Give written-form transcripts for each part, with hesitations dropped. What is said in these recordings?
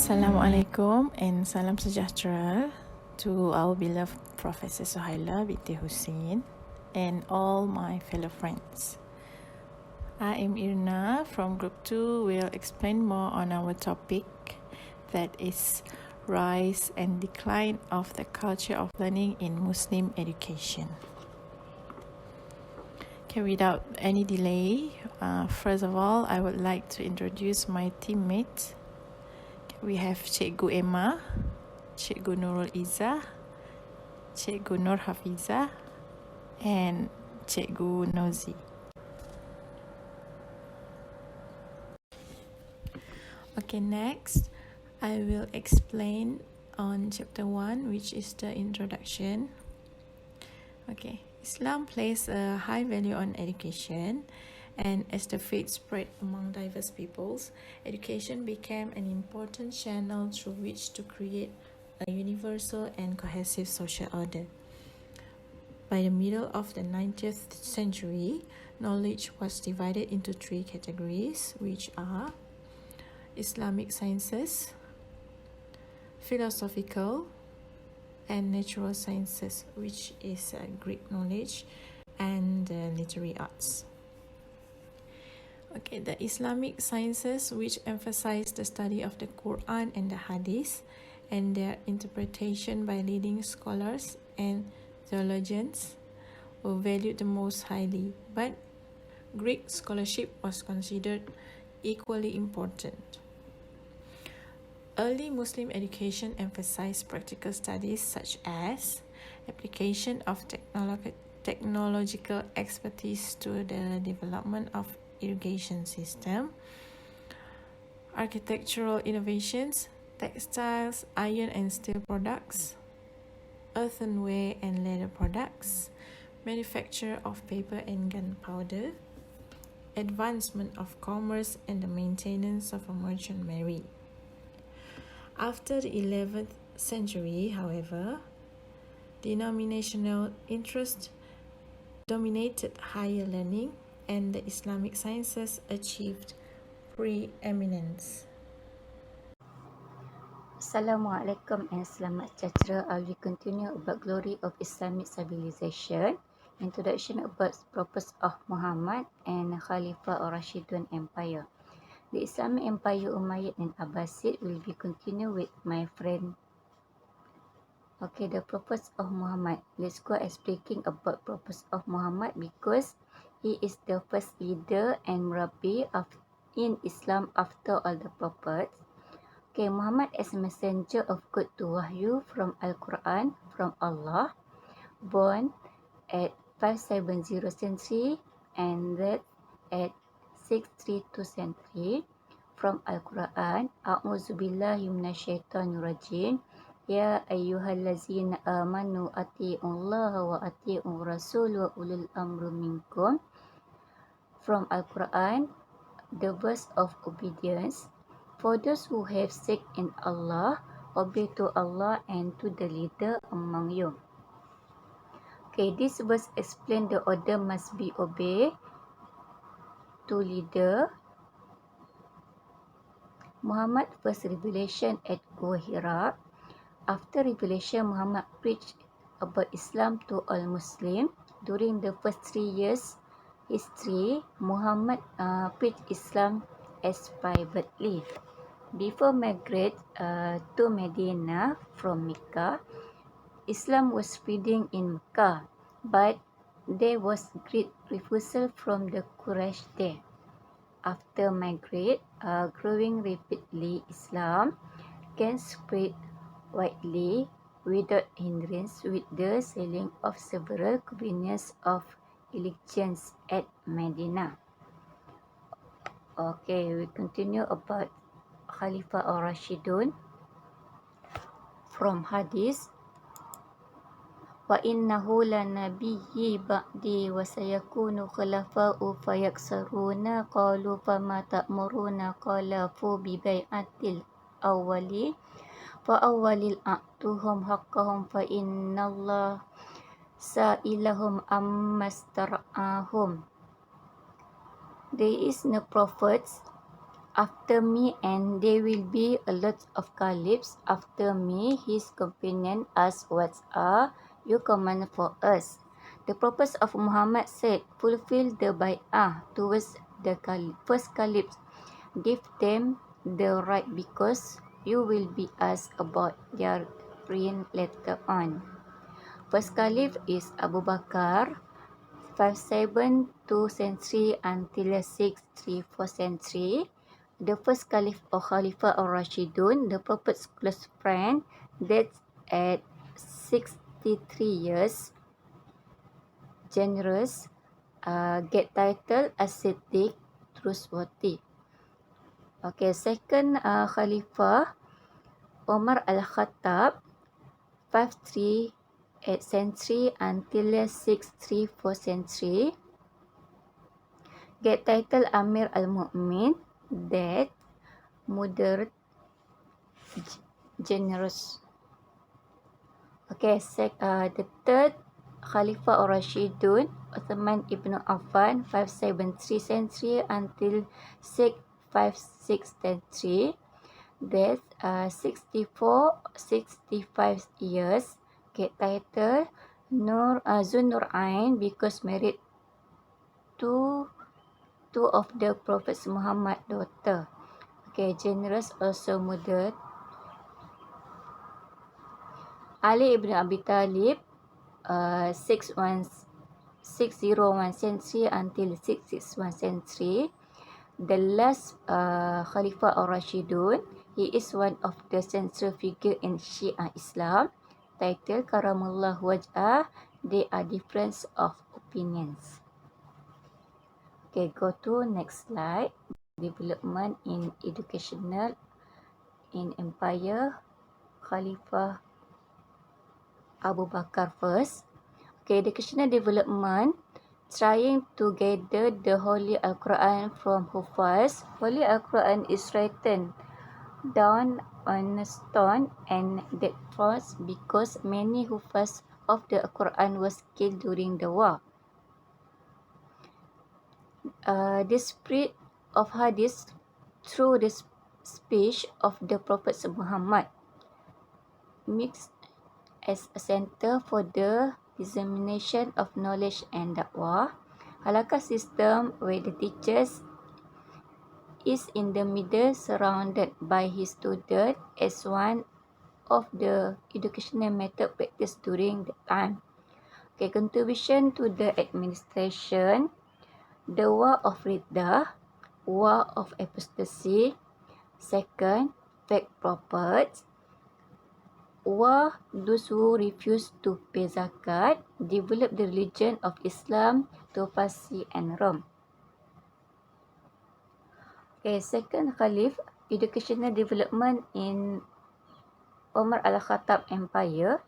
Assalamualaikum and salam sejahtera to our beloved Professor Suhaila binti Hussein and all my fellow friends. I am Irna from Group 2. We'll explain more on our topic, that is rise and decline of the culture of learning in Muslim education. Okay, without any delay, first of all, I would like to introduce my teammates. We have Cikgu Emma, Cikgu Nurul Izzah, Cikgu Nur Hafizah, and Cikgu Nozi. Okay, next, I will explain on chapter 1, which is the introduction. Okay, Islam places a high value on education, and as the faith spread among diverse peoples, education became an important channel through which to create a universal and cohesive social order. By the middle of the 19th century, knowledge was divided into 3 categories, which are Islamic sciences, philosophical, and natural sciences, which is Greek knowledge, and literary arts. Okay, the Islamic sciences, which emphasize the study of the Quran and the Hadith and their interpretation by leading scholars and theologians, were valued the most highly, but Greek scholarship was considered equally important. Early Muslim education emphasized practical studies such as application of technological expertise to the development of irrigation system, architectural innovations, textiles, iron and steel products, earthenware and leather products, manufacture of paper and gunpowder, advancement of commerce and the maintenance of a merchant marine. After the 11th century, however, denominational interest dominated higher learning, and the Islamic sciences achieved preeminence. Assalamualaikum and selamat sejahtera. I will continue about glory of Islamic civilization, introduction about purpose of Muhammad and Khalifah Rashidun Empire. The Islamic Empire Umayyad and Abbasid will be continued with my friend. Okay, the purpose of Muhammad. Let's go speaking about purpose of Muhammad because he is the first leader and Rabbi in Islam after all the prophets. Okay, Muhammad is a messenger of God to Wahyu from Al-Quran from Allah, born at 570 century and that at 632 century from Al-Quran. A'udzubillahi minasyaitonirrajim. Ya ayyuhallazina amanu ati'ullaha wa ati'ur rasul wa ulul amru minkum. From Al-Quran, the verse of obedience. For those who have stake in Allah, obey to Allah and to the leader among you. Okay, this verse explains the order must be obeyed to leader. Muhammad first revelation at Gua Hira. After revelation, Muhammad preached about Islam to all Muslims. During the first 3 years history, Muhammad preached Islam as privately. Before migrate to Medina from Mecca, Islam was spreading in Mecca, but there was great refusal from the Quraysh there. After migrate, growing rapidly, Islam can spread widely without hindrance with the selling of several convenience of religions at Medina. Okay, we continue about Khalifah Rashidun from Hadith. Wa innahu lanabiyyi ba'di wa sayakunu khulafa'u fayaksaruna qalu fama ta'muruna qala fu bi bai'atil awwali fa awwalil a'tuhum haqqahum fa innallah sa'ilahum ammastar'ahum. There is no prophets after me, and there will be a lot of caliphs after me. His companion asked, what are your command for us? The Prophet of Muhammad said, fulfill the bai'ah towards the first caliphs. Give them the right because you will be asked about their reign later on. First caliph is Abu Bakar, 572 century until 634 century. The first caliph or Khalifah or Rashidun, the Prophet's close friend, that's at 63 years. Generous, get title as Siddiq, trustworthy. Okay, second Khalifah, Omar Al-Khattab, 538 century until 634 century. Get title Amir Al-Mu'min, that moderate, generous. Okay, the third Khalifah or Rashidun, Uthman ibn Affan, 573 century until 656 century. That's 65 years. Get title Zun Nurain because married to two of the Prophet Muhammad daughter. Okay, generous also moderate. Ali ibn Abi Talib, 601 century until 661 century. The last Khalifah or Rashidun, he is one of the central figure in Shia Islam. Title Karamullah Waj'ah, there are difference of opinions. Okay, go to next slide. Development in educational in empire. Khalifah Abu Bakar first. Okay, educational development, trying to gather the Holy Al-Quran from Hufaz. Holy Al-Quran is written down on a stone and that was because many Hufaz of the Quran was killed during the war. The spread of hadith through the speech of the Prophet Muhammad, mixed as a center for the dissemination of knowledge and da'wah. Halaqah system where the teachers is in the middle surrounded by his student as one of the educational method practiced during that time. Okay, contribution to the administration, the war of Riddah, war of apostasy. Second, fake prophets, war those who refuse to pay zakat, develop the religion of Islam to Parsi and Rome. Okay, second Khalif, educational development in Umar Al-Khattab Empire,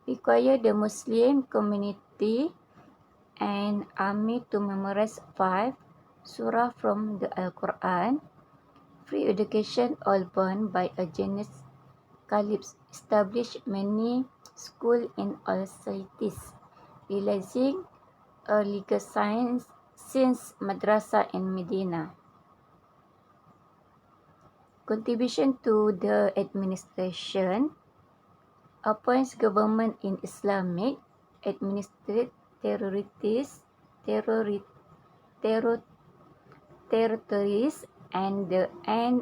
require the Muslim community and army to memorize 5 surah from the Al-Quran. Free education all born by a genius caliphs, established many schools in all cities, realizing a legal science since madrasa in Medina. Contribution to the administration, appoints government in Islamic, administrate territories and the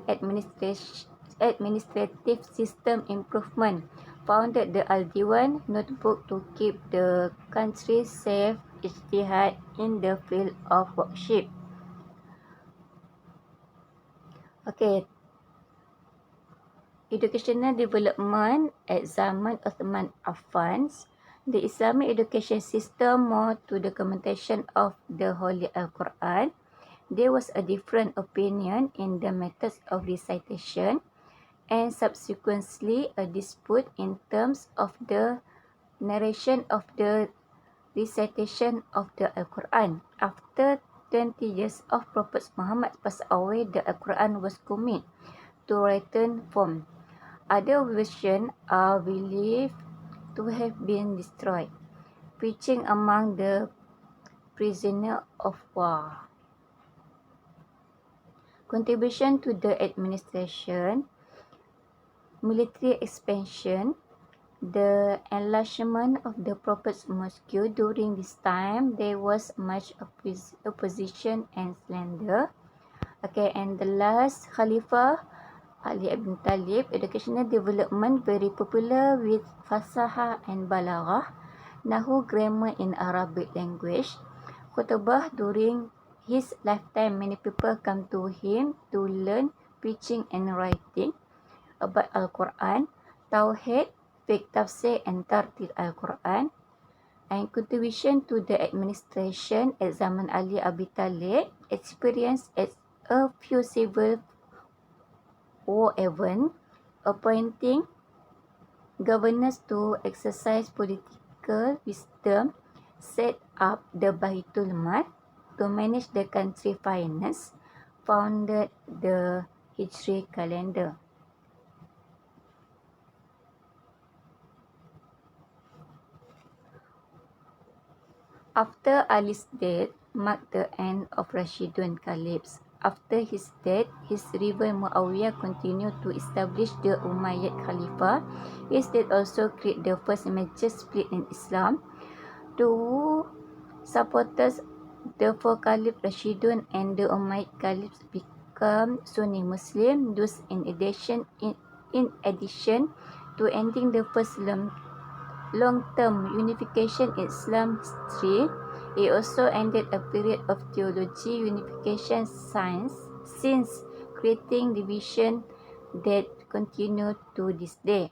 administrative system improvement. Founded the Al-Diwan notebook to keep the country safe, ijtihad in the field of worship. Okay, educational development at Zaman Uthman Affan. The Islamic education system more to the commentation of the Holy Al-Quran. There was a different opinion in the methods of recitation and subsequently a dispute in terms of the narration of the recitation of the Al-Quran. After 20 years of Prophet Muhammad passed away, the Al-Quran was committed to written form. Other versions are believed to have been destroyed. Preaching among the prisoners of war. Contribution to the administration, military expansion, the enlargement of the Prophet's mosque. During this time, there was much opposition and slander. Okay, and the last Khalifah, Ali ibn Talib, educational development very popular with fasaha and balaghah, nahu grammar in Arabic language. Khutbah during his lifetime, many people come to him to learn preaching and writing about Al-Quran, Tawheed, fiqh tafsir and tartil Al-Quran, and contribution to the administration at Zaman Ali Abi Talib, experience as a few civil war event, appointing governors to exercise political wisdom, set up the Baitul Mal to manage the country finance, founded the Hijri calendar. After Ali's death marked the end of Rashidun Caliphs. After his death, his rival Muawiyah continued to establish the Umayyad Khalifah. His death also created the first major split in Islam. Two supporters, the four Caliph Rashidun and the Umayyad Caliphs, become Sunni Muslim. Thus, in addition to ending the first long-term unification in Islam history, it also ended a period of theology unification since creating division that continue to this day.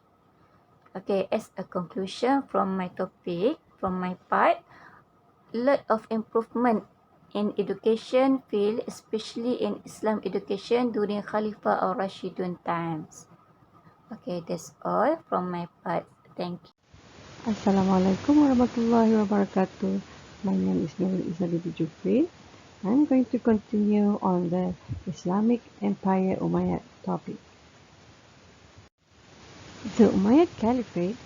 Okay, as a conclusion from my topic, from my part, lot of improvement in education field, especially in Islam education during Khalifah or Rashidun times. Okay, that's all from my part. Thank you. Assalamualaikum warahmatullahi wabarakatuh. My name is Nurul Isa Bibi Jufri. I'm going to continue on the Islamic Empire Umayyad topic. The Umayyad Caliphate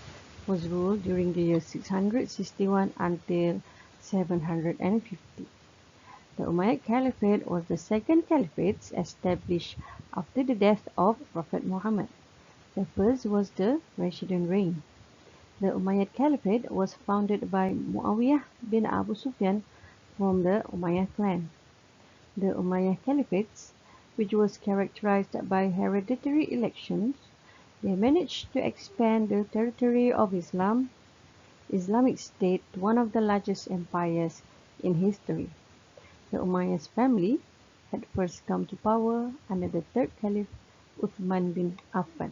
was ruled during the year 661 until 750. The Umayyad Caliphate was the second caliphate established after the death of Prophet Muhammad. The first was the Rashidun reign. The Umayyad Caliphate was founded by Muawiyah bin Abu Sufyan from the Umayyad clan. The Umayyad Caliphate, which was characterized by hereditary elections, they managed to expand the territory of Islamic State to one of the largest empires in history. The Umayyad family had first come to power under the third Caliph Uthman bin Affan.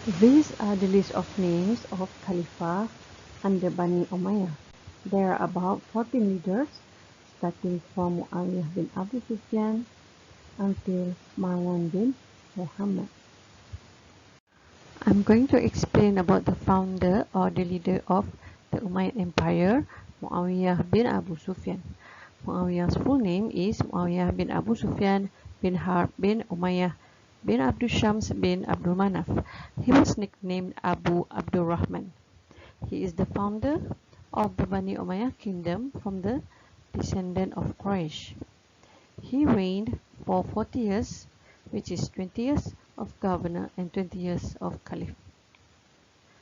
These are the list of names of Khalifah under Bani Umayyah. There are about 14 leaders, starting from Muawiyah bin Abu Sufyan until Marwan bin Muhammad. I'm going to explain about the founder or the leader of the Umayyad Empire, Muawiyah bin Abu Sufyan. Muawiyah's full name is Muawiyah bin Abu Sufyan bin Harb bin Umayyah bin Abdul Shams bin Abdul Manaf. He was nicknamed Abu Abdurrahman. He is the founder of the Bani Umayyah kingdom from the descendant of Quraysh. He reigned for 40 years, which is 20 years of governor and 20 years of caliph.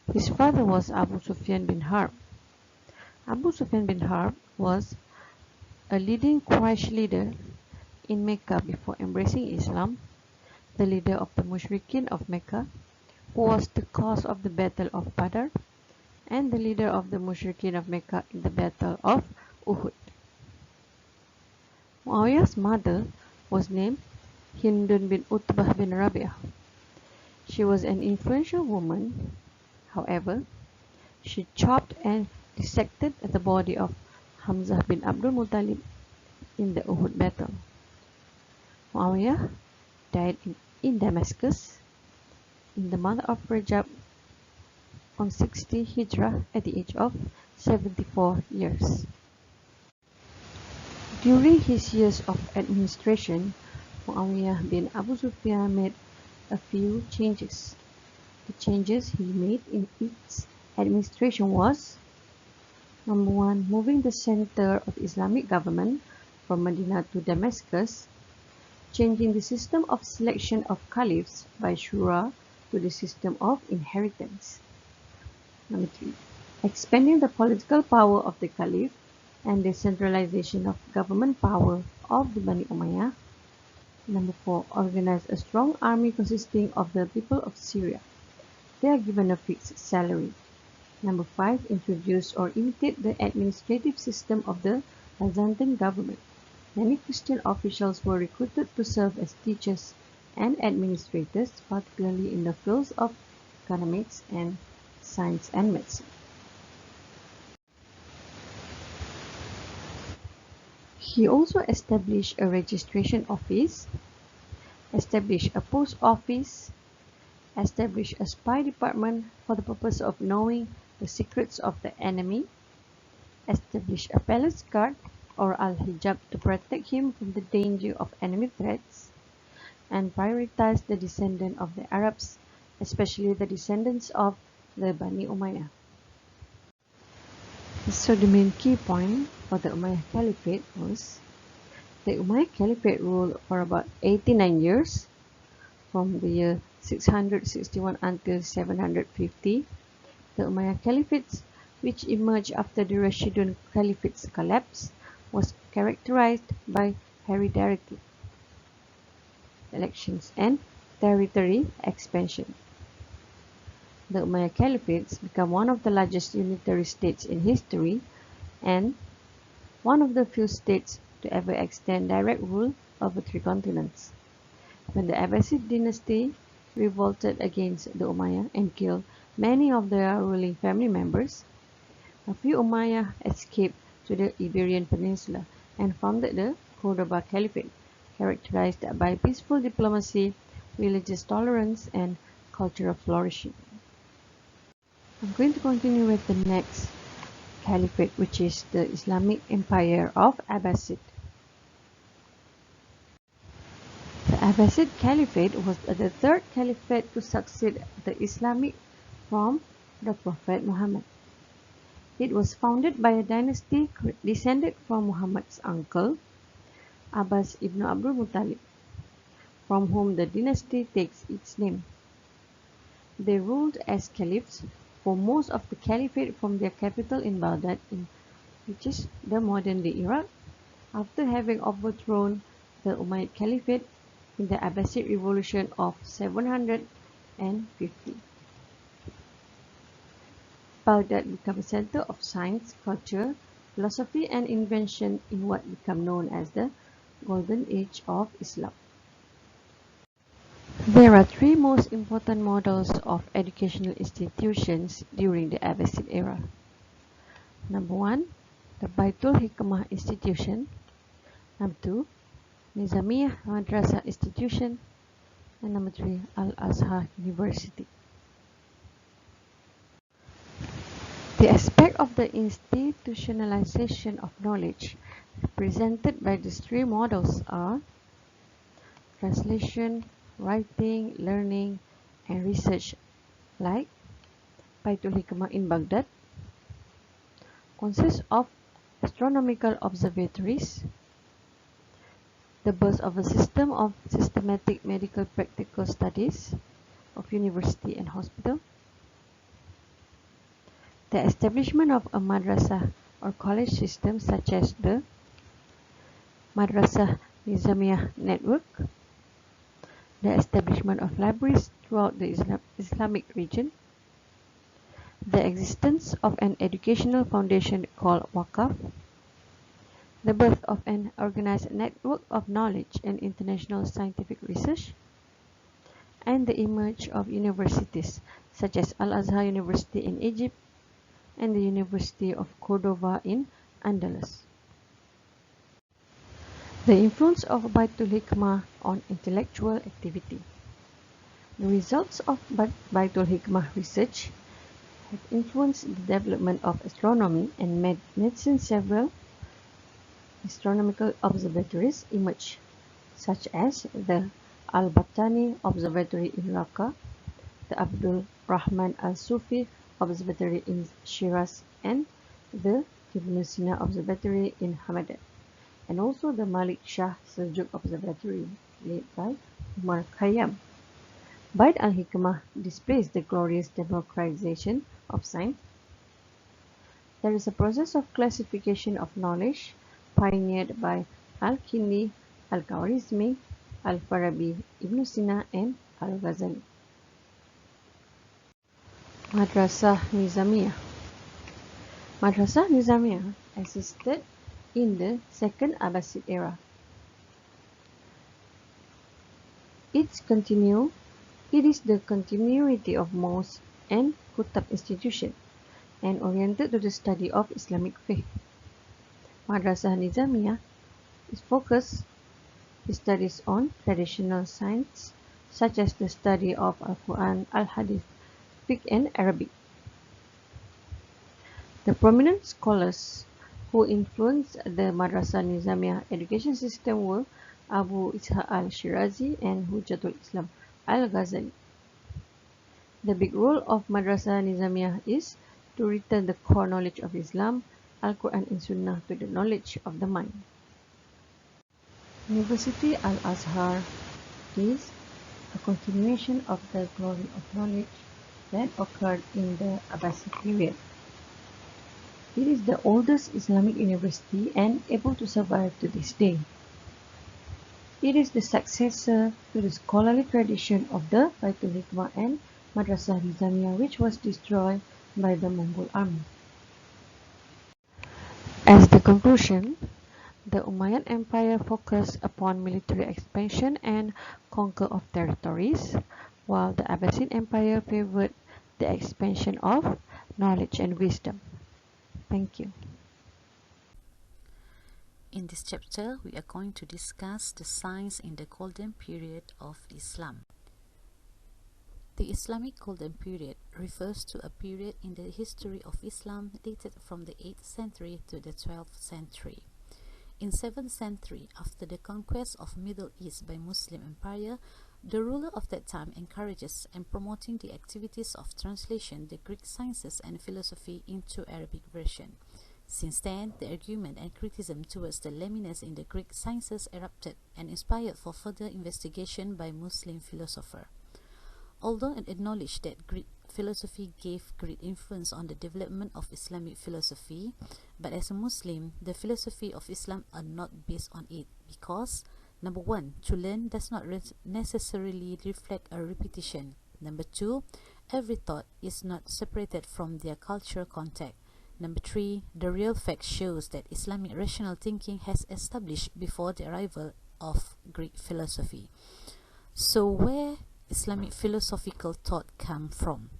His father was Abu Sufyan bin Harb. Abu Sufyan bin Harb was a leading Quraysh leader in Mecca before embracing Islam, the leader of the Mushrikeen of Mecca, who was the cause of the Battle of Badr, and the leader of the Mushrikeen of Mecca in the Battle of Uhud. Muawiyah's mother was named Hindun bin Utbah bin Rabi'ah. She was an influential woman. However, she chopped and dissected the body of Hamzah bin Abdul Muttalib in the Uhud battle. Muawiyah died in Damascus in the month of Rajab on 60 Hijrah at the age of 74 years. During his years of administration, Muawiyah bin Abu Sufyan made a few changes. The changes he made in its administration was: number one, moving the center of Islamic government from Medina to Damascus, changing the system of selection of caliphs by shura to the system of inheritance. Number 3. Expanding the political power of the caliph and the centralization of government power of the Bani Umayyah. Number 4. Organize a strong army consisting of the people of Syria. They are given a fixed salary. Number 5. Introduce or imitate the administrative system of the Byzantine government. Many Christian officials were recruited to serve as teachers and administrators, particularly in the fields of economics and science and medicine. He also established a registration office, established a post office, established a spy department for the purpose of knowing the secrets of the enemy, established a palace guard or al-hijab to protect him from the danger of enemy threats, and prioritized the descendants of the Arabs, especially the descendants of the Bani Umayyah. So the main key point for the Umayyad Caliphate was the Umayyad Caliphate ruled for about 89 years, from the year 661 until 750. The Umayyad Caliphate, which emerged after the Rashidun Caliphate's collapse, was characterized by hereditary elections and territory expansion. The Umayyad Caliphate became one of the largest unitary states in history and one of the few states to ever extend direct rule over 3 continents. When the Abbasid dynasty revolted against the Umayyad and killed many of their ruling family members, a few Umayyad escaped to the Iberian Peninsula and founded the Cordoba Caliphate, characterized by peaceful diplomacy, religious tolerance, and cultural flourishing. I'm going to continue with the next caliphate, which is the Islamic Empire of Abbasid. The Abbasid Caliphate was the third caliphate to succeed the Islamic from the Prophet Muhammad. It was founded by a dynasty descended from Muhammad's uncle, Abbas ibn Abdul Muttalib, from whom the dynasty takes its name. They ruled as caliphs for most of the caliphate from their capital in Baghdad, which is the modern-day Iraq, after having overthrown the Umayyad Caliphate in the Abbasid Revolution of 750. Baghdad became a center of science, culture, philosophy, and invention in what became known as the Golden Age of Islam. There are 3 most important models of educational institutions during the Abbasid era. Number 1, the Baitul Hikmah Institution. Number 2, Nizamiyah Madrasah Institution. And number 3, Al-Azhar University. The aspect of the institutionalization of knowledge represented by these 3 models are translation, writing, learning, and research, like Baitul Hikmah in Baghdad, consists of astronomical observatories, the birth of a system of systematic medical practical studies of university and hospital, the establishment of a madrasah or college system such as the Madrasah Nizamiyah network, the establishment of libraries throughout the Islamic region, the existence of an educational foundation called Waqaf, the birth of an organized network of knowledge and international scientific research, and the emergence of universities such as Al-Azhar University in Egypt and the University of Cordova in Andalus. The influence of Baitul Hikmah on intellectual activity. The results of Baitul Hikmah research have influenced the development of astronomy and medicine. Several astronomical observatories emerged, such as the Al-Battani Observatory in Raqqa, the Abdul Rahman Al-Sufi Observatory in Shiraz, and the Ibn Sina Observatory in Hamadan, and also the Malik Shah Seljuk Observatory led by Umar Khayyam. Bait al-Hikmah displays the glorious democratization of science. There is a process of classification of knowledge pioneered by Al-Kindi, Al-Khwarizmi, Al-Farabi, Ibn Sina and Al-Ghazali. Madrasah Nizamiyah. Madrasah Nizamiyah existed in the Second Abbasid era. It is the continuity of mosque and kutab institution and oriented to the study of Islamic faith. Madrasah Nizamiyah studies on traditional science such as the study of Al-Quran, Al-Hadith, Fiqh and Arabic. The prominent scholars who influenced the Madrasah Nizamiyah education system were Abu Ishaq al-Shirazi and Hujjatul Islam al-Ghazali. The big role of Madrasah Nizamiyah is to return the core knowledge of Islam, Al-Quran and Sunnah to the knowledge of the mind. University Al-Azhar is a continuation of the glory of knowledge that occurred in the Abbasid period. It is the oldest Islamic university and able to survive to this day. It is the successor to the scholarly tradition of the Baitul Hikmah and Madrasah Nizamiyah, which was destroyed by the Mongol army. As the conclusion, the Umayyad Empire focused upon military expansion and conquer of territories, while the Abbasid Empire favored the expansion of knowledge and wisdom. Thank you. In this chapter, we are going to discuss the science in the golden period of Islam. The Islamic golden period refers to a period in the history of Islam dated from the 8th century to the 12th century. In 7th century, after the conquest of Middle East by Muslim Empire, the ruler of that time encourages and promoting the activities of translation the Greek sciences and philosophy into Arabic version. Since then, the argument and criticism towards the laminess in the Greek sciences erupted and inspired for further investigation by Muslim philosophers. Although it acknowledged that Greek philosophy gave great influence on the development of Islamic philosophy, but as a Muslim, the philosophy of Islam are not based on it because, number one, to learn does not necessarily reflect a repetition. Number two, every thought is not separated from their cultural context. Number three, the real fact shows that Islamic rational thinking has established before the arrival of Greek philosophy. So where Islamic philosophical thought come from?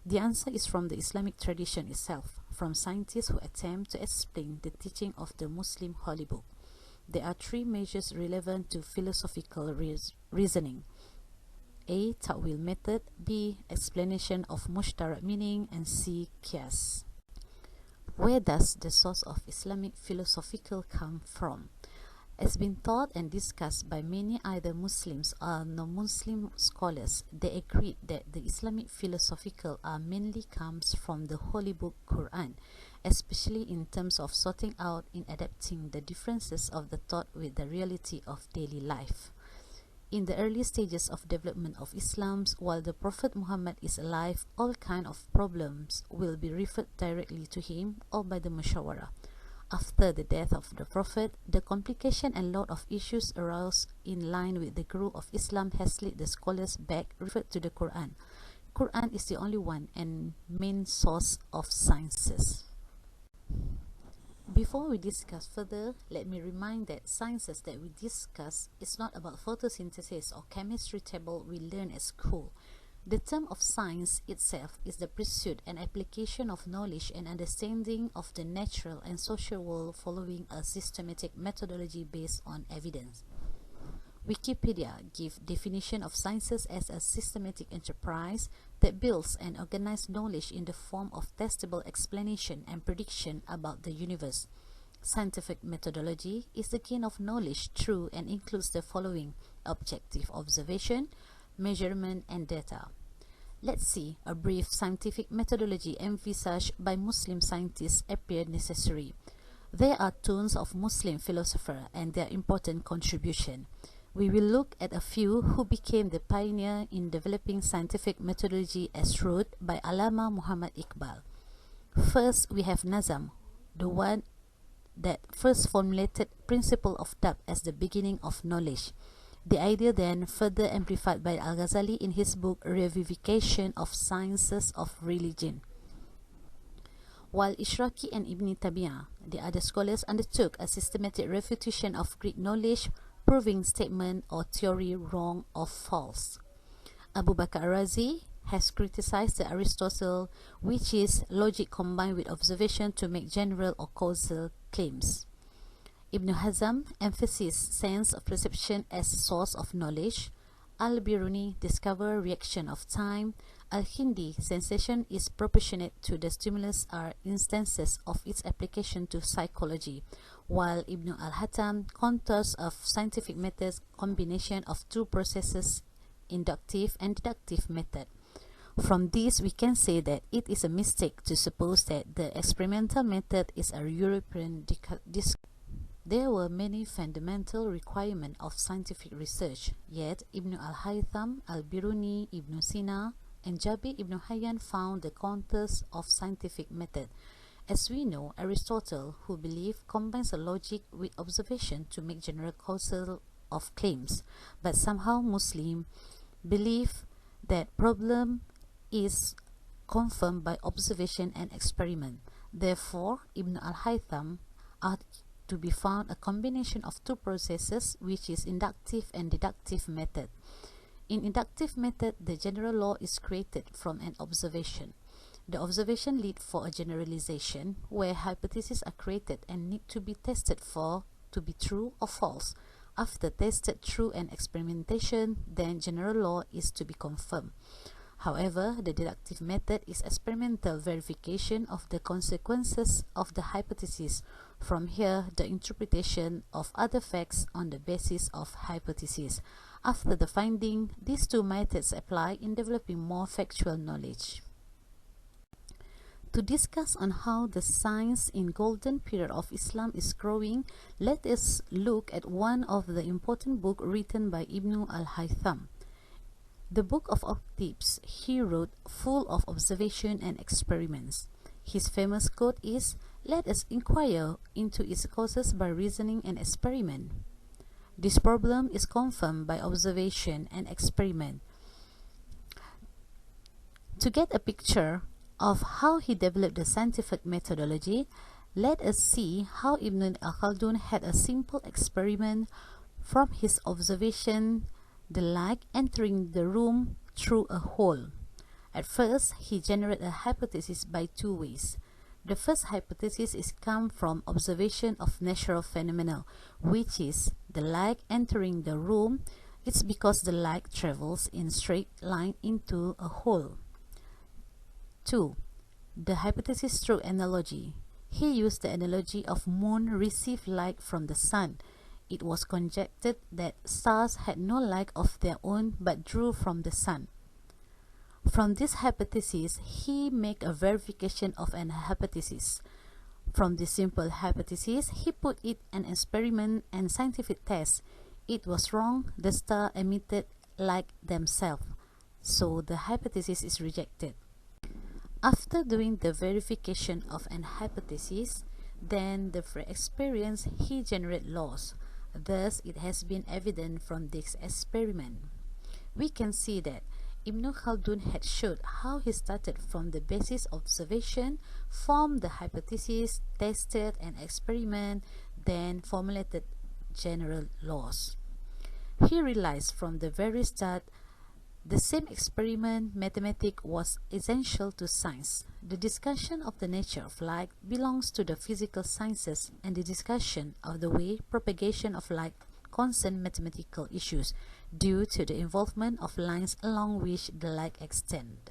The answer is from the Islamic tradition itself, from scientists who attempt to explain the teaching of the Muslim Holy Book. There are three measures relevant to philosophical reasoning. A. Ta'wil method, B. Explanation of mushtarak meaning, and C. Qiyas. Where does the source of Islamic philosophical come from? As been taught and discussed by many either Muslims or non-Muslim scholars, they agreed that the Islamic philosophical mainly comes from the Holy Book Quran, especially in terms of sorting out and adapting the differences of the thought with the reality of daily life. In the early stages of development of Islam, while the Prophet Muhammad is alive, all kinds of problems will be referred directly to him or by the Mushawarah. After the death of the Prophet, the complication and lot of issues arose in line with the growth of Islam has led the scholars back referred to the Quran. Quran is the only one and main source of sciences. Before we discuss further, let me remind that sciences that we discuss is not about photosynthesis or chemistry table we learn at school. The term of science itself is the pursuit and application of knowledge and understanding of the natural and social world following a systematic methodology based on evidence. Wikipedia gives definition of sciences as a systematic enterprise that builds and organizes knowledge in the form of testable explanation and prediction about the universe. Scientific methodology is the gain of knowledge through and includes the following: objective observation, measurement, and data. Let's see a brief scientific methodology envisaged by Muslim scientists appear necessary. There are tons of Muslim philosophers and their important contribution. We will look at a few who became the pioneer in developing scientific methodology as wrote by Allama Muhammad Iqbal. First, we have Nazm, the one that first formulated principle of doubt as the beginning of knowledge. The idea then further amplified by Al-Ghazali in his book Revivification of Sciences of Religion. While Ishraqi and Ibn Taymiyyah, the other scholars undertook a systematic refutation of Greek knowledge, proving statement or theory wrong or false. Abu Bakr al-Razi has criticized the Aristotle, which is logic combined with observation to make general or causal claims. Ibn Hazm emphasizes sense of perception as source of knowledge. Al-Biruni discover reaction of time. Al-Hindi sensation is proportionate to the stimulus are instances of its application to psychology, while Ibn al-Hatam contours of scientific methods combination of two processes, inductive and deductive method. From this, we can say that it is a mistake to suppose that the experimental method is a European There were many fundamental requirements of scientific research, yet Ibn al-Haytham, al-Biruni, Ibn Sina, and Jabir ibn Hayyan found the contours of scientific method. As we know, Aristotle, who believed, combines a logic with observation to make general causal of claims, but somehow Muslim believe that problem is confirmed by observation and experiment. Therefore, Ibn al-Haytham are to be found a combination of two processes, which is inductive and deductive method. In inductive method, the general law is created from an observation. The observation leads for a generalization, where hypotheses are created and need to be tested for to be true or false. After tested through an experimentation, then general law is to be confirmed. However, the deductive method is experimental verification of the consequences of the hypothesis. From here, the interpretation of other facts on the basis of hypothesis. After the finding, these two methods apply in developing more factual knowledge. To discuss on how the science in golden period of Islam is growing, let us look at one of the important books written by Ibn al-Haytham. The Book of Tips he wrote full of observation and experiments. His famous quote is, "Let us inquire into its causes by reasoning and experiment." This problem is confirmed by observation and experiment. To get a picture of how he developed the scientific methodology, let us see how Ibn Khaldun had a simple experiment from his observation, the light entering the room through a hole. At first, he generated a hypothesis by two ways. The first hypothesis is come from observation of natural phenomena, which is the light entering the room. It's because the light travels in straight line into a hole. 2. The hypothesis through analogy. He used the analogy of moon receive light from the sun. It was conjectured that stars had no light of their own but drew from the sun. From this hypothesis, he made a verification of an hypothesis. From this simple hypothesis, he put it an experiment and scientific test. It was wrong. The stars emitted light themselves, so the hypothesis is rejected. After doing the verification of an hypothesis, then the free experience he generated laws. Thus, it has been evident from this experiment. We can see that Ibn Khaldun had showed how he started from the basis of observation, formed the hypothesis, tested an experiment, then formulated general laws. He realized from the very start the same experiment mathematics was essential to science. The discussion of the nature of light belongs to the physical sciences, and the discussion of the way propagation of light concern mathematical issues due to the involvement of lines along which the light extends.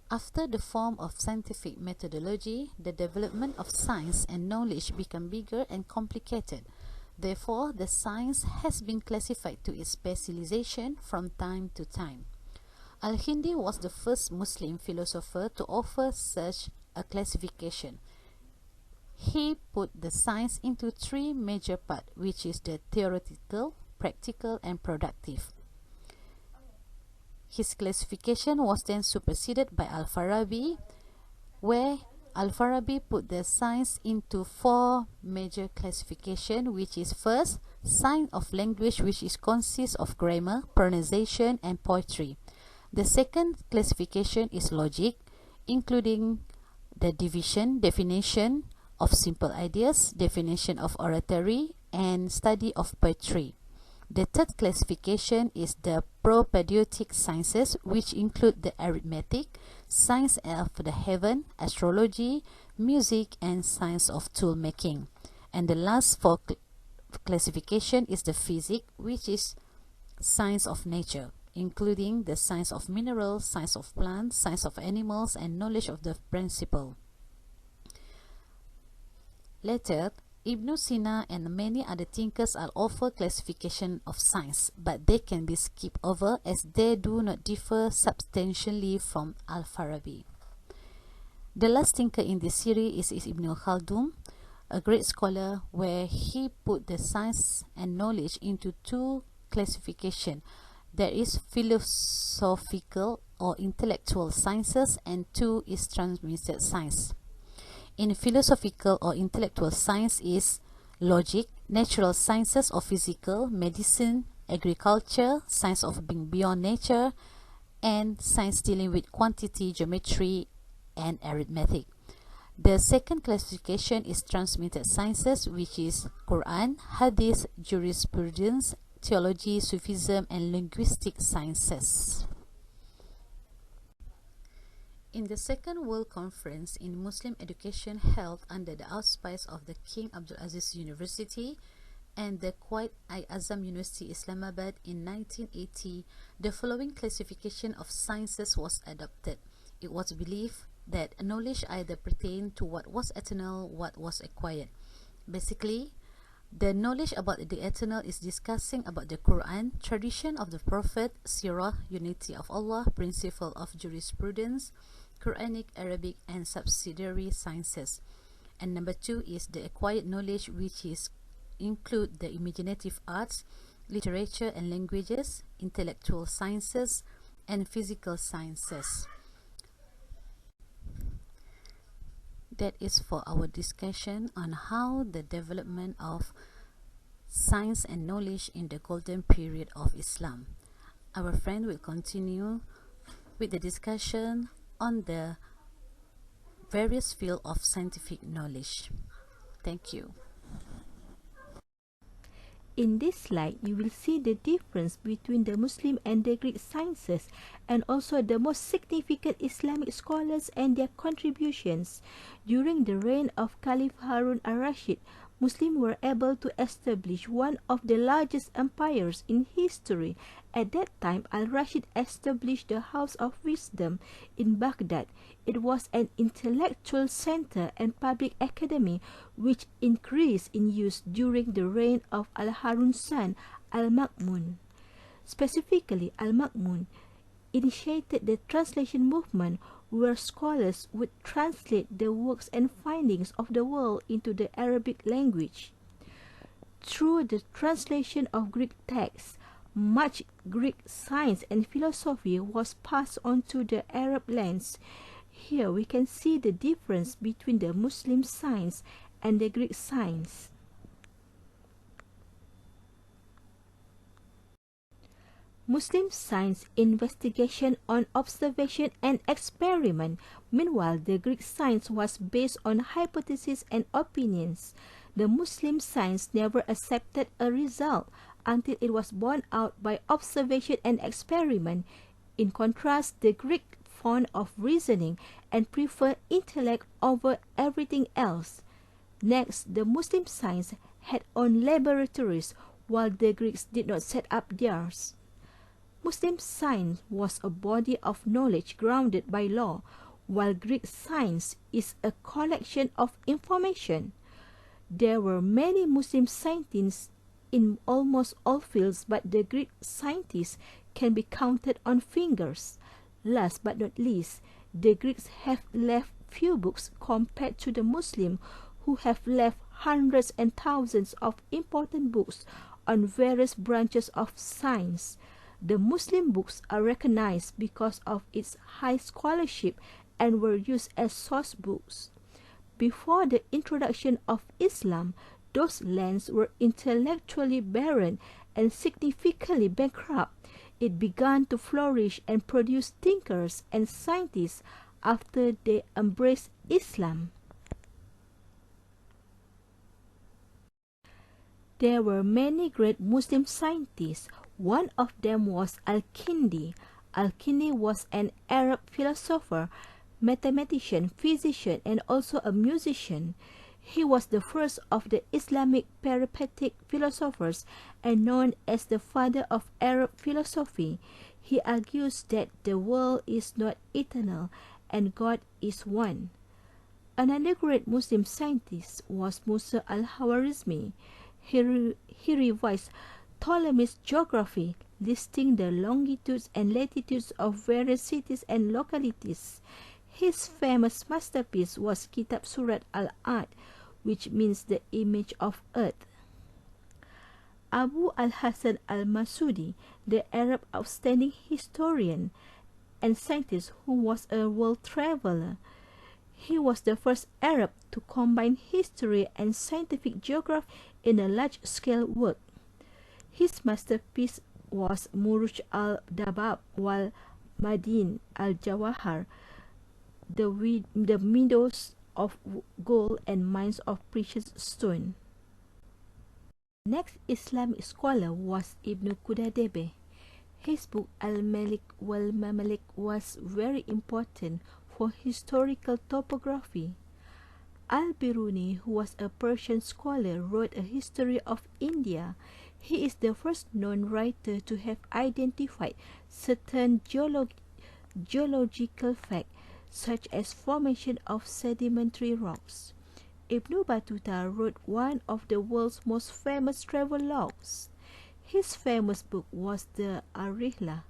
After the form of scientific methodology, the development of science and knowledge become bigger and complicated. Therefore, the science has been classified to its specialization from time to time. Al-Hindi was the first Muslim philosopher to offer such a classification. he put the science into three major parts, which is the theoretical, practical, and productive. His classification was then superseded by Al-Farabi, where Al-Farabi put the science into four major classifications, which is first, science of language, which consists of grammar, pronunciation, and poetry. The second classification is logic, including the definition of simple ideas, definition of oratory, and study of poetry. The third classification is the propedeutic sciences, which include the arithmetic, science of the heaven, astrology, music, and science of tool making. And the last classification is the physics, which is science of nature, including the science of minerals, science of plants, science of animals, and knowledge of the principle. Later, Ibn Sina and many other thinkers are offer classification of science, but they can be skipped over as they do not differ substantially from Al-Farabi. The last thinker in this series is Ibn Khaldun, a great scholar, where he put the science and knowledge into two classifications. There is philosophical or intellectual sciences, and two is transmitted science. In philosophical or intellectual science is logic, natural sciences or physical, medicine, agriculture, science of being beyond nature, and science dealing with quantity, geometry, and arithmetic. The second classification is transmitted sciences, which is Quran, Hadith, jurisprudence, theology, Sufism, and linguistic sciences. In the Second World Conference in Muslim Education held under the auspices of the King Abdulaziz University and the Quaid-i-Azam University Islamabad in 1980, the following classification of sciences was adopted. It was believed that knowledge either pertained to what was eternal, what was acquired. Basically, the knowledge about the eternal is discussing about the Quran, tradition of the Prophet, Sirah, unity of Allah, principle of jurisprudence, Quranic, Arabic, and subsidiary sciences. And number two is the acquired knowledge, which include the imaginative arts, literature and languages, intellectual sciences, and physical sciences. That is for our discussion on how the development of science and knowledge in the golden period of Islam. Our friend will continue with the discussion on the various fields of scientific knowledge. Thank you. In this slide, you will see the difference between the Muslim and the Greek sciences, and also the most significant Islamic scholars and their contributions. During the reign of Caliph Harun al-Rashid, Muslims were able to establish one of the largest empires in history. At that time, Al-Rashid established the House of Wisdom in Baghdad. It was an intellectual center and public academy which increased in use during the reign of Al-Harun's son, Al-Ma'mun. Specifically, Al-Ma'mun initiated the translation movement, where scholars would translate the works and findings of the world into the Arabic language. Through the translation of Greek texts, much Greek science and philosophy was passed on to the Arab lands. Here we can see the difference between the Muslim science and the Greek science. Muslim science investigation on observation and experiment. Meanwhile, the Greek science was based on hypotheses and opinions. The Muslim science never accepted a result until it was borne out by observation and experiment. In contrast, the Greek fond of reasoning and prefer intellect over everything else. Next, the Muslim science had own laboratories, while the Greeks did not set up theirs. Muslim science was a body of knowledge grounded by law, while Greek science is a collection of information. There were many Muslim scientists in almost all fields, but the Greek scientists can be counted on fingers. Last but not least, the Greeks have left few books compared to the Muslims, who have left hundreds and thousands of important books on various branches of science. The Muslim books are recognized because of its high scholarship and were used as source books. Before the introduction of Islam, those lands were intellectually barren and significantly bankrupt. It began to flourish and produce thinkers and scientists after they embraced Islam. There were many great Muslim scientists. One of them was Al-Kindi. Al-Kindi was an Arab philosopher, mathematician, physician, and also a musician. He was the first of the Islamic peripatetic philosophers and known as the father of Arab philosophy. He argues that the world is not eternal and God is one. Another great Muslim scientist was Musa al-Khwarizmi. He revised Ptolemy's geography, listing the longitudes and latitudes of various cities and localities. His famous masterpiece was Kitab Surat al-Ard, which means the image of earth. Abu al-Hasan al-Masudi, the Arab outstanding historian and scientist who was a world traveler. He was the first Arab to combine history and scientific geography in a large-scale work. His masterpiece was Muruj al-Dabab wal Madin al-Jawahar, the meadows of gold and mines of precious stone. Next Islamic scholar was Ibn Qudadebe. His book Al-Malik wal Mamalik was very important for historical topography. Al-Biruni, who was a Persian scholar, wrote a history of India. He is the first known writer to have identified certain geological facts, such as formation of sedimentary rocks. Ibn Battuta wrote one of the world's most famous travel logs. His famous book was the Ar-Rihla.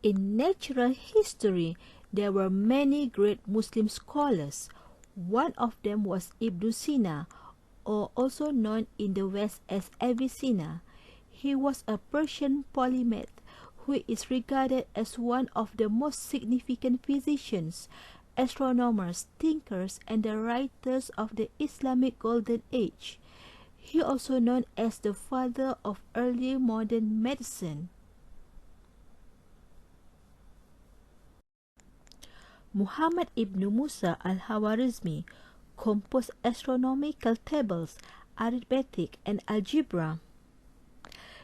In natural history, there were many great Muslim scholars. One of them was Ibn Sina, or also known in the West as Avicenna. He was a Persian polymath who is regarded as one of the most significant physicians, astronomers, thinkers, and the writers of the Islamic Golden Age. He also known as the father of early modern medicine. Muhammad ibn Musa al-Khwarizmi composed astronomical tables, arithmetic, and algebra.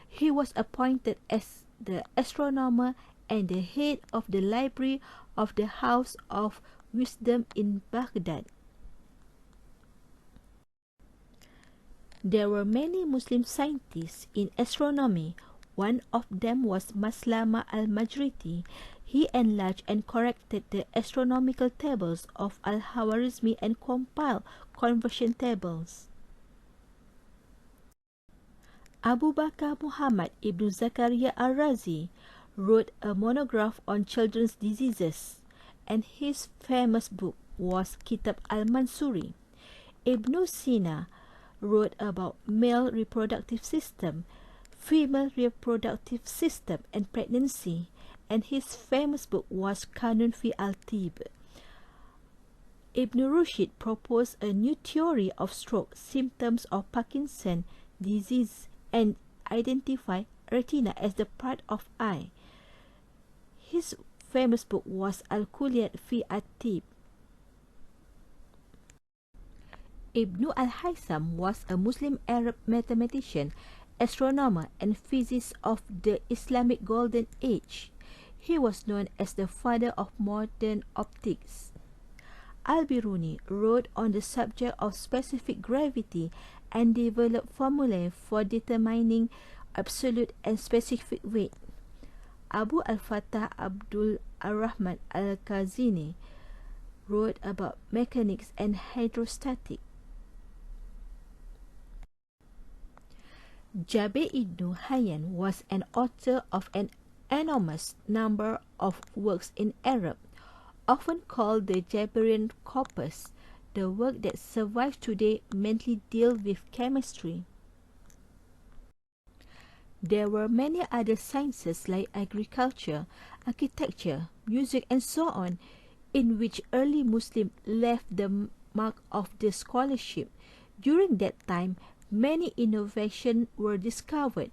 He was appointed as the astronomer and the head of the library of the House of Wisdom in Baghdad. There were many Muslim scientists in astronomy. One of them was Maslama al-Majriti. He enlarged and corrected the astronomical tables of al-Khwarizmi and compiled conversion tables. Abu Bakr Muhammad ibn Zakaria al-Razi wrote a monograph on children's diseases, and his famous book was Kitab al-Mansuri. Ibn Sina wrote about male reproductive system, female reproductive system, and pregnancy, and his famous book was Kanun fi al-Tib. Ibn Rushd proposed a new theory of stroke, symptoms of Parkinson disease, and identified retina as the part of eye. His famous book was Al-Kulliyat fi at-Tib. Ibn al-Haytham was a Muslim Arab mathematician, astronomer, and physicist of the Islamic Golden Age. He was known as the father of modern optics. Al-Biruni wrote on the subject of specific gravity and developed formulae for determining absolute and specific weight. Abu al-Fatah Abdul ar-Rahman al-Kazini wrote about mechanics and hydrostatic. Jabir ibn Hayyan was an author of an enormous number of works in Arab. often called the Jabarian corpus. The work that survives today mainly deal with chemistry. There were many other sciences like agriculture, architecture, music and so on, in which early Muslims left the mark of the scholarship. During that time, many innovations were discovered.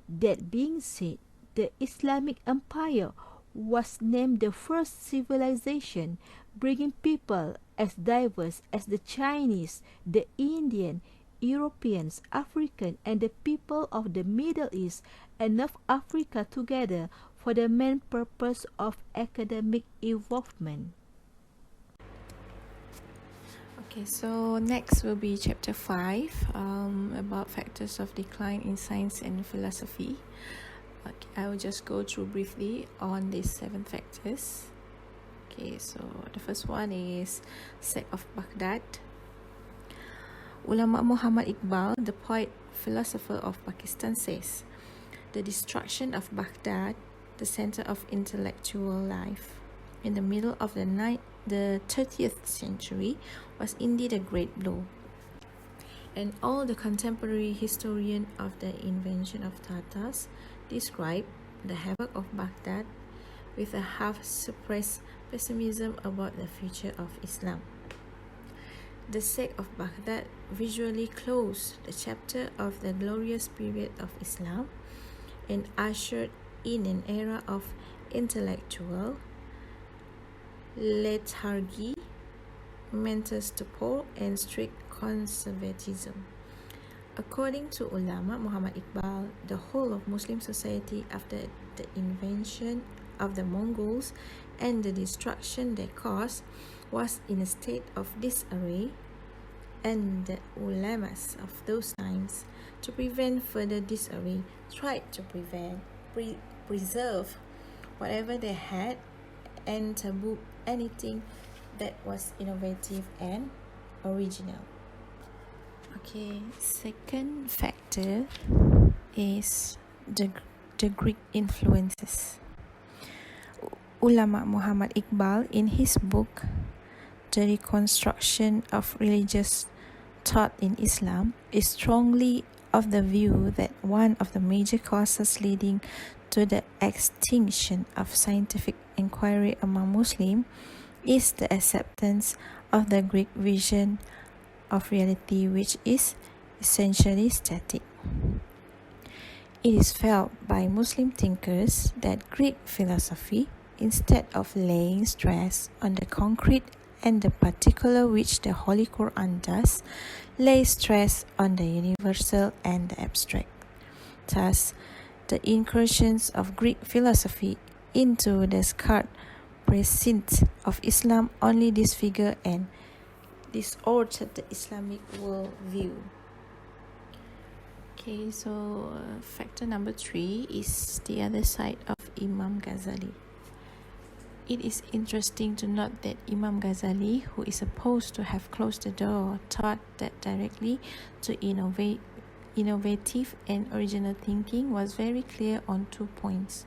That being said, the Islamic Empire was named the first civilization, bringing people as diverse as the Chinese, the Indian, Europeans, African, and the people of the Middle East and North Africa together for the main purpose of academic involvement. Okay, so next will be chapter 5 about factors of decline in science and philosophy. Okay, I will just go through briefly on these 7 factors. Okay, so the first one is sect of Baghdad. Ulama Muhammad Iqbal, the poet philosopher of Pakistan, says, "The destruction of Baghdad, the center of intellectual life, in the middle of the 30th century, was indeed a great blow." And all the contemporary historians of the invention of Tatars describe the havoc of Baghdad with a half-suppressed pessimism about the future of Islam. The sect of Baghdad visually closed the chapter of the glorious period of Islam and ushered in an era of intellectual lethargy, mental stupor, and strict conservatism. According to ulama Muhammad Iqbal, the whole of Muslim society after the invasion of the Mongols and the destruction they caused was in a state of disarray, and the ulamas of those times, to prevent further disarray, tried to preserve whatever they had and taboo anything that was innovative and original. Okay, second factor is the Greek influences. Ulama Muhammad Iqbal, in his book The Reconstruction of Religious Thought in Islam, is strongly of the view that one of the major causes leading to the extinction of scientific inquiry among Muslims is the acceptance of the Greek vision of reality, which is essentially static. It is felt by Muslim thinkers that Greek philosophy, instead of laying stress on the concrete and the particular, which the Holy Quran does, lays stress on the universal and the abstract. Thus, the incursions of Greek philosophy into the sacred precincts of Islam only disfigure and disorder the Islamic worldview. Okay, so factor number 3 is the other side of Imam Ghazali. It is interesting to note that Imam Ghazali, who is supposed to have closed the door, taught that directly to innovative and original thinking, was very clear on 2 points.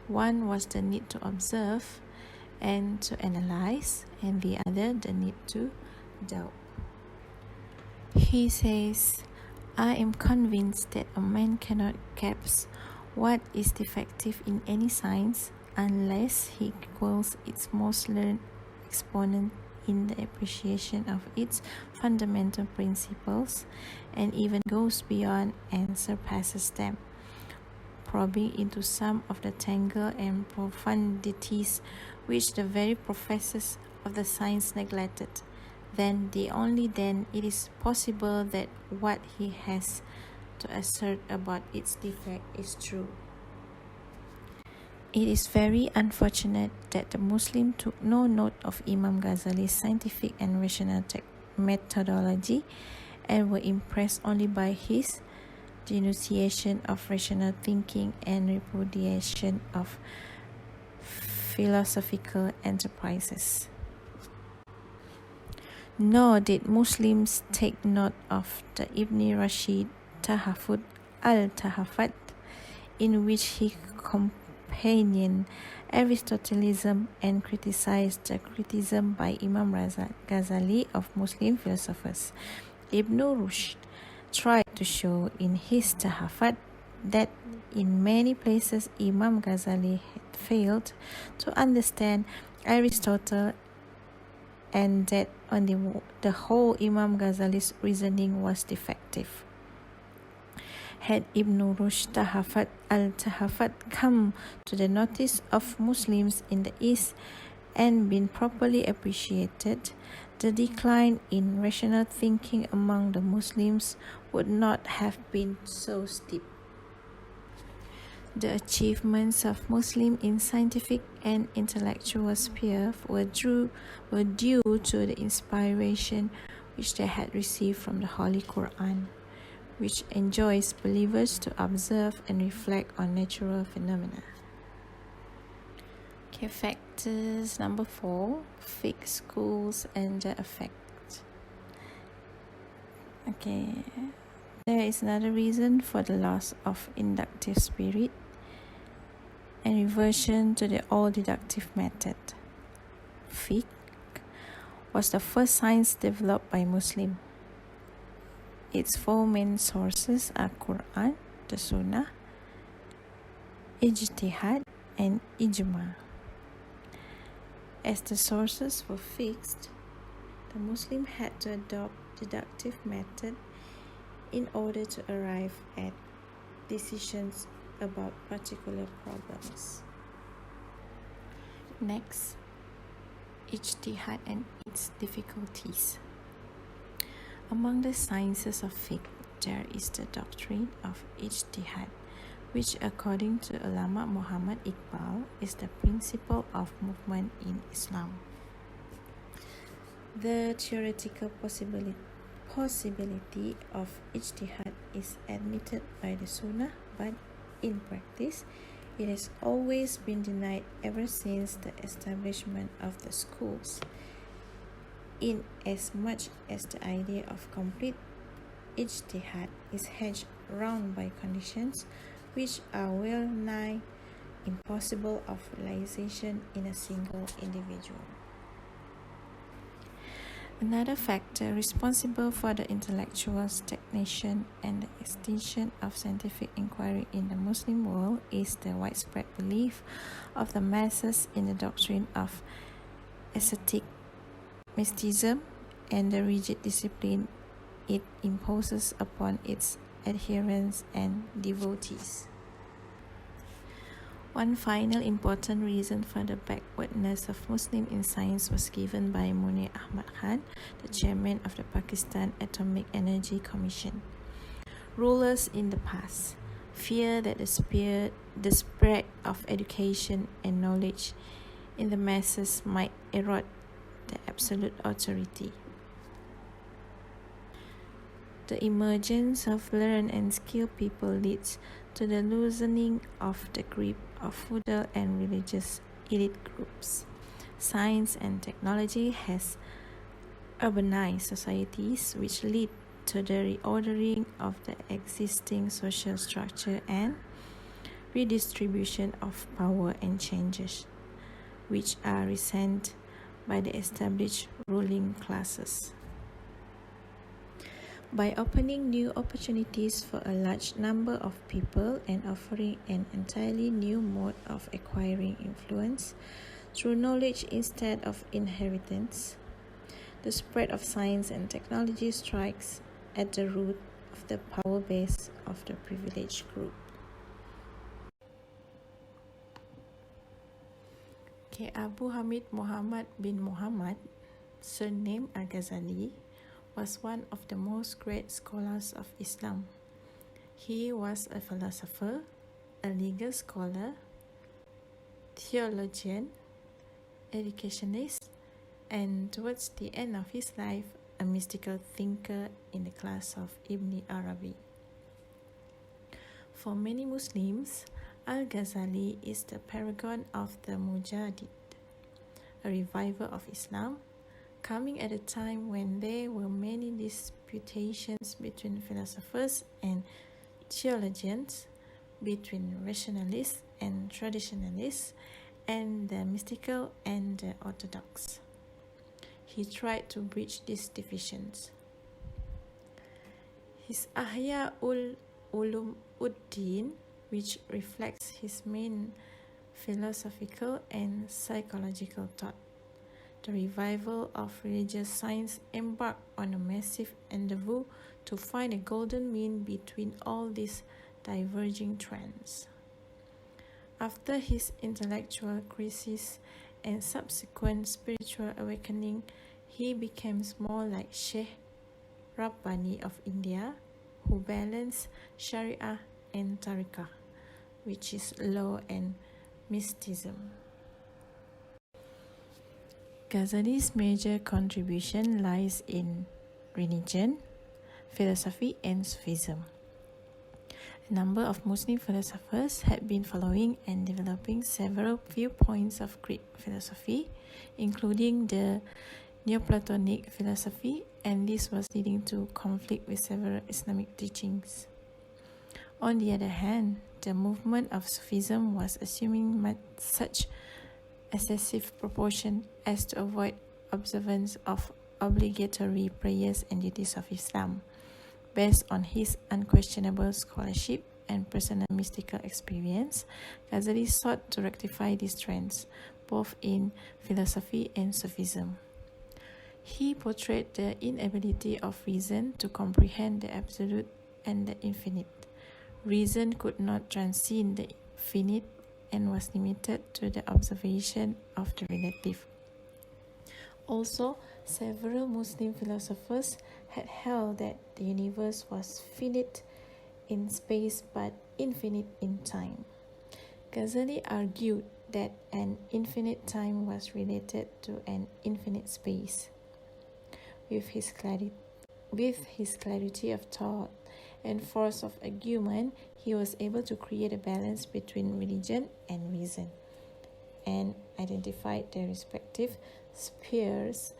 One was the need to observe and to analyze, and the other the need to doubt. He says, "I am convinced that a man cannot grasp what is defective in any science unless he equals its most learned exponent in the appreciation of its fundamental principles, and even goes beyond and surpasses them, probing into some of the tangle and profundities which the very professors of the science neglected. Then it is possible that what he has to assert about its defect is true." It is very unfortunate that the Muslim took no note of Imam Ghazali's scientific and rational methodology and were impressed only by his denunciation of rational thinking and repudiation of philosophical enterprises. Nor did Muslims take note of the Ibn Rashid Tahafut al-Tahafut, in which he championed Aristotelianism and criticized the criticism by Imam Ghazali of Muslim philosophers. Ibn Rushd tried to show in his Tahafut that in many places Imam Ghazali had failed to understand Aristotle, and that on the whole Imam Ghazali's reasoning was defective. Had Ibn Rushd al-Tahafut come to the notice of Muslims in the East and been properly appreciated, the decline in rational thinking among the Muslims would not have been so steep. The achievements of Muslims in scientific and intellectual sphere were due to the inspiration which they had received from the Holy Quran, which enjoins believers to observe and reflect on natural phenomena. Okay, factors number 4, fiqh schools and their effect. Okay, there is another reason for the loss of inductive spirit and reversion to the old deductive method. Fiqh was the first science developed by Muslims. Its 4 main sources are Quran, the Sunnah, Ijtihad, and Ijma. As the sources were fixed, the Muslim had to adopt deductive method in order to arrive at decisions about particular problems. Next, Ijtihad and its difficulties. Among the sciences of fiqh, there is the doctrine of Ijtihad, which according to Allama Muhammad Iqbal is the principle of movement in Islam. The theoretical possibility of Ijtihad is admitted by the Sunnah, but in practice, it has always been denied ever since the establishment of the schools, in as much as the idea of complete Ijtihad is hedged round by conditions which are well nigh impossible of realization in a single individual. Another factor responsible for the intellectual stagnation and the extinction of scientific inquiry in the Muslim world is the widespread belief of the masses in the doctrine of ascetic mysticism and the rigid discipline it imposes upon its adherents and devotees. One final important reason for the backwardness of Muslims in science was given by Munir Ahmad Khan, the chairman of the Pakistan Atomic Energy Commission. Rulers in the past fear that the spread of education and knowledge in the masses might erode the absolute authority. The emergence of learned and skilled people leads to the loosening of the grip of feudal and religious elite groups. Science and technology has urbanized societies, which lead to the reordering of the existing social structure and redistribution of power and changes, which are resent by the established ruling classes. By opening new opportunities for a large number of people and offering an entirely new mode of acquiring influence through knowledge instead of inheritance, the spread of science and technology strikes at the root of the power base of the privileged group. Abu Hamid Muhammad bin Muhammad, surnamed Al-Ghazali, was one of the most great scholars of Islam. He was a philosopher, a legal scholar, theologian, educationist, and towards the end of his life, a mystical thinker in the class of Ibn Arabi. For many Muslims, Al-Ghazali is the paragon of the Mujaddid, a reviver of Islam, coming at a time when there were many disputations between philosophers and theologians, between rationalists and traditionalists, and the mystical and the orthodox. He tried to bridge these divisions. His Ahya Ulum Uddin, which reflects his main philosophical and psychological thought. The revival of religious science embarked on a massive endeavor to find a golden mean between all these diverging trends. After his intellectual crisis and subsequent spiritual awakening, he became more like Sheikh Rabbani of India, who balanced Sharia and Tariqah, which is law and mysticism. Ghazali's major contribution lies in religion, philosophy, and Sufism. A number of Muslim philosophers had been following and developing several viewpoints of Greek philosophy, including the Neoplatonic philosophy, and this was leading to conflict with several Islamic teachings. On the other hand, the movement of Sufism was assuming such excessive proportion as to avoid observance of obligatory prayers and duties of Islam. Based on his unquestionable scholarship and personal mystical experience, Ghazali sought to rectify these trends, both in philosophy and Sufism. He portrayed the inability of reason to comprehend the absolute and the infinite. Reason could not transcend the finite and was limited to the observation of the relative. Also, several Muslim philosophers had held that the universe was finite in space but infinite in time. Ghazali argued that an infinite time was related to an infinite space. With his clarity of thought and force of argument, he was able to create a balance between religion and reason, and identified their respective spheres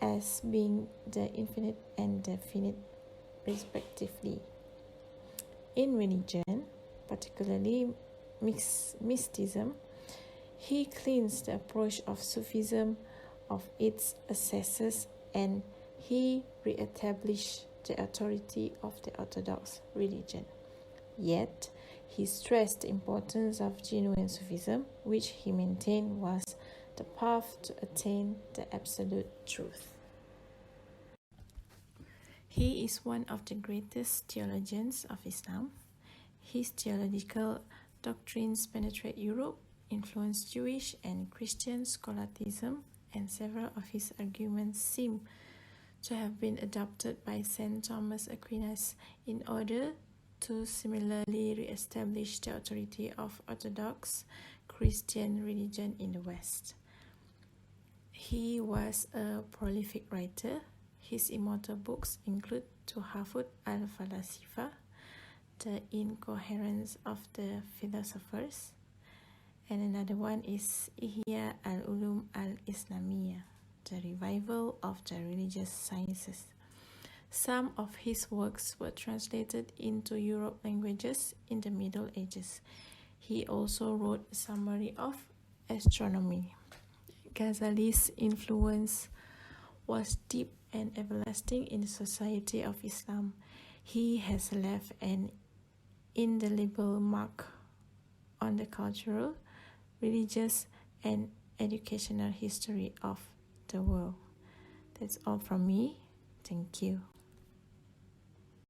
as being the infinite and the finite, respectively. In religion, particularly mysticism, he cleansed the approach of Sufism of its excesses, and he re-established the authority of the Orthodox religion. Yet, he stressed the importance of genuine Sufism, which he maintained was the path to attain the absolute truth. He is one of the greatest theologians of Islam. His theological doctrines penetrate Europe, influenced Jewish and Christian scholasticism, and several of his arguments seem to have been adopted by St. Thomas Aquinas in order to similarly re-establish the authority of Orthodox Christian religion in the West. He was a prolific writer. His immortal books include Tuhafut al-Falasifa, The Incoherence of the Philosophers, and another one is Ihya al-Ulum al-Islamiyya, The Revival of the Religious Sciences. Some of his works were translated into Europe languages in the Middle Ages. He also wrote a summary of astronomy. Ghazali's influence was deep and everlasting in the society of Islam. He has left an indelible mark on the cultural, religious, and educational history of the world. That's all from me. Thank you.